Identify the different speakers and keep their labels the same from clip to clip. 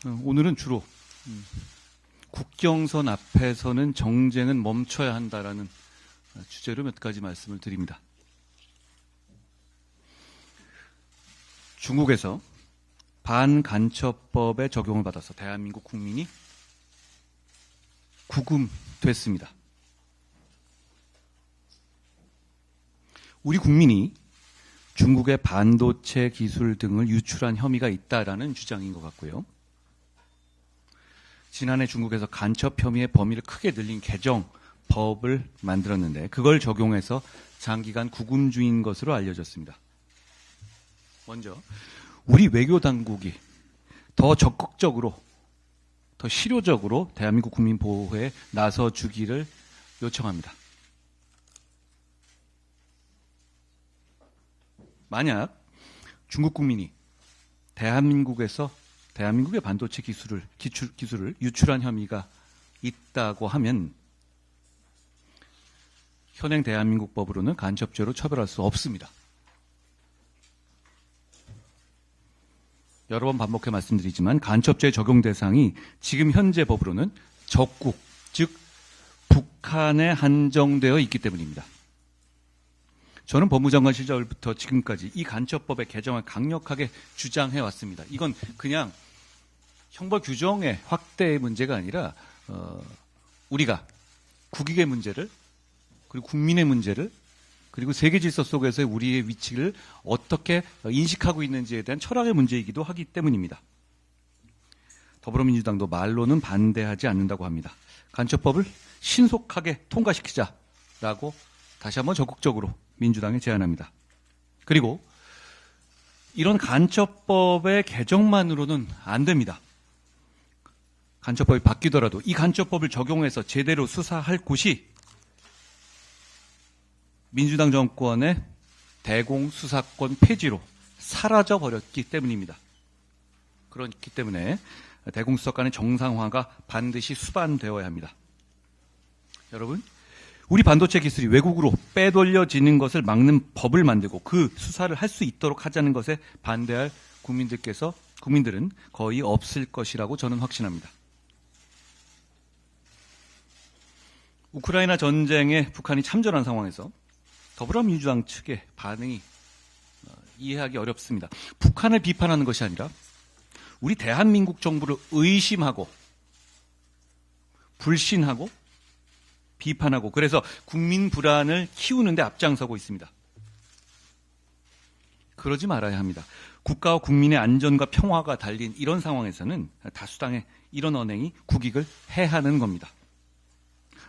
Speaker 1: 오늘은 주로 국경선 앞에서는 정쟁은 멈춰야 한다라는 주제로 몇 가지 말씀을 드립니다. 중국에서 반간첩법의 적용을 받아서 대한민국 국민이 구금됐습니다. 우리 국민이 중국의 반도체 기술 등을 유출한 혐의가 있다라는 주장인 것 같고요. 지난해 중국에서 간첩 혐의의 범위를 크게 늘린 개정법을 만들었는데 그걸 적용해서 장기간 구금 중인 것으로 알려졌습니다. 먼저 우리 외교 당국이 더 적극적으로, 더 실효적으로 대한민국 국민 보호에 나서주기를 요청합니다. 만약 중국 국민이 대한민국의 반도체 기술을 유출한 혐의가 있다고 하면 현행 대한민국 법으로는 간첩죄로 처벌할 수 없습니다. 여러 번 반복해 말씀드리지만 간첩죄 적용 대상이 지금 현재 법으로는 적국, 즉 북한에 한정되어 있기 때문입니다. 저는 법무장관 시절부터 지금까지 이 간첩법의 개정을 강력하게 주장해 왔습니다. 이건 그냥 형벌 규정의 확대의 문제가 아니라 우리가 국익의 문제를, 그리고 국민의 문제를, 그리고 세계 질서 속에서의 우리의 위치를 어떻게 인식하고 있는지에 대한 철학의 문제이기도 하기 때문입니다. 더불어민주당도 말로는 반대하지 않는다고 합니다. 간첩법을 신속하게 통과시키자라고 다시 한번 적극적으로 민주당에 제안합니다. 그리고 이런 간첩법의 개정만으로는 안 됩니다. 간첩법이 바뀌더라도 이 간첩법을 적용해서 제대로 수사할 곳이 민주당 정권의 대공수사권 폐지로 사라져버렸기 때문입니다. 그렇기 때문에 대공수사권의 정상화가 반드시 수반되어야 합니다. 여러분, 우리 반도체 기술이 외국으로 빼돌려지는 것을 막는 법을 만들고 그 수사를 할 수 있도록 하자는 것에 반대할 국민들은 거의 없을 것이라고 저는 확신합니다. 우크라이나 전쟁에 북한이 참전한 상황에서 더불어민주당 측의 반응이 이해하기 어렵습니다. 북한을 비판하는 것이 아니라 우리 대한민국 정부를 의심하고 불신하고 비판하고 그래서 국민 불안을 키우는 데 앞장서고 있습니다. 그러지 말아야 합니다. 국가와 국민의 안전과 평화가 달린 이런 상황에서는 다수당의 이런 언행이 국익을 해하는 겁니다.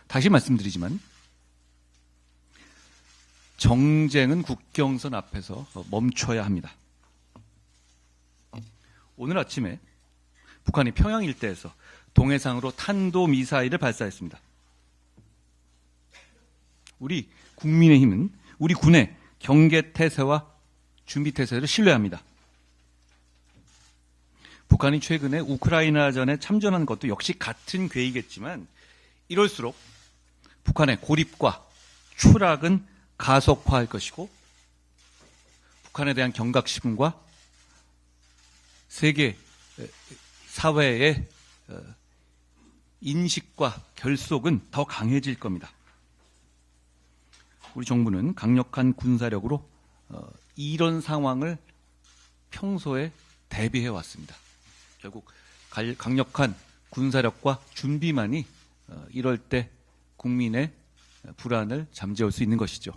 Speaker 1: 다시 말씀드리지만 정쟁은 국경선 앞에서 멈춰야 합니다. 오늘 아침에 북한이 평양 일대에서 동해상으로 탄도미사일을 발사했습니다. 우리 국민의힘은 우리 군의 경계태세와 준비태세를 신뢰합니다. 북한이 최근에 우크라이나전에 참전한 것도 역시 같은 계획이겠지만 이럴수록 북한의 고립과 추락은 가속화할 것이고 북한에 대한 경각심과 세계 사회의 인식과 결속은 더 강해질 겁니다. 우리 정부는 강력한 군사력으로 이런 상황을 평소에 대비해 왔습니다. 결국 강력한 군사력과 준비만이 이럴 때 국민의 불안을 잠재울 수 있는 것이죠.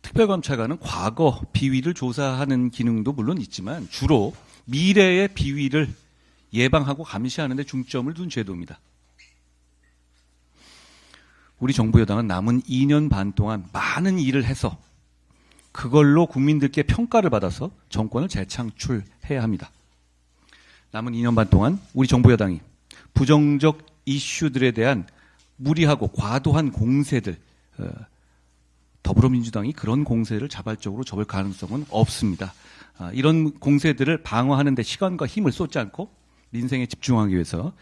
Speaker 1: 특별감찰관은 과거 비위를 조사하는 기능도 물론 있지만 주로 미래의 비위를 예방하고 감시하는 데 중점을 둔 제도입니다. 우리 정부 여당은 남은 2년 반 동안 많은 일을 해서 그걸로 국민들께 평가를 받아서 정권을 재창출해야 합니다. 남은 2년 반 동안 우리 정부 여당이 부정적 이슈들에 대한 무리하고 과도한 공세들, 더불어민주당이 그런 공세를 자발적으로 접을 가능성은 없습니다. 이런 공세들을 방어하는 데 시간과 힘을 쏟지 않고 민생에 집중하기 위해서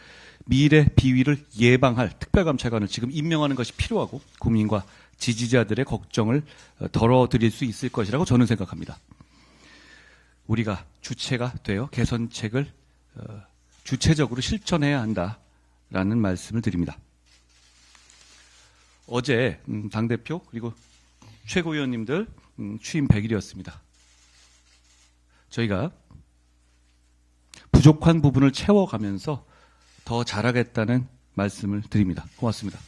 Speaker 1: 미래 비위를 예방할 특별감찰관을 지금 임명하는 것이 필요하고 국민과 지지자들의 걱정을 덜어드릴 수 있을 것이라고 저는 생각합니다. 우리가 주체가 되어 개선책을 주체적으로 실천해야 한다라는 말씀을 드립니다. 어제 당대표 그리고 최고위원님들 취임 100일이었습니다. 저희가 부족한 부분을 채워가면서 더 잘하겠다는 말씀을 드립니다. 고맙습니다.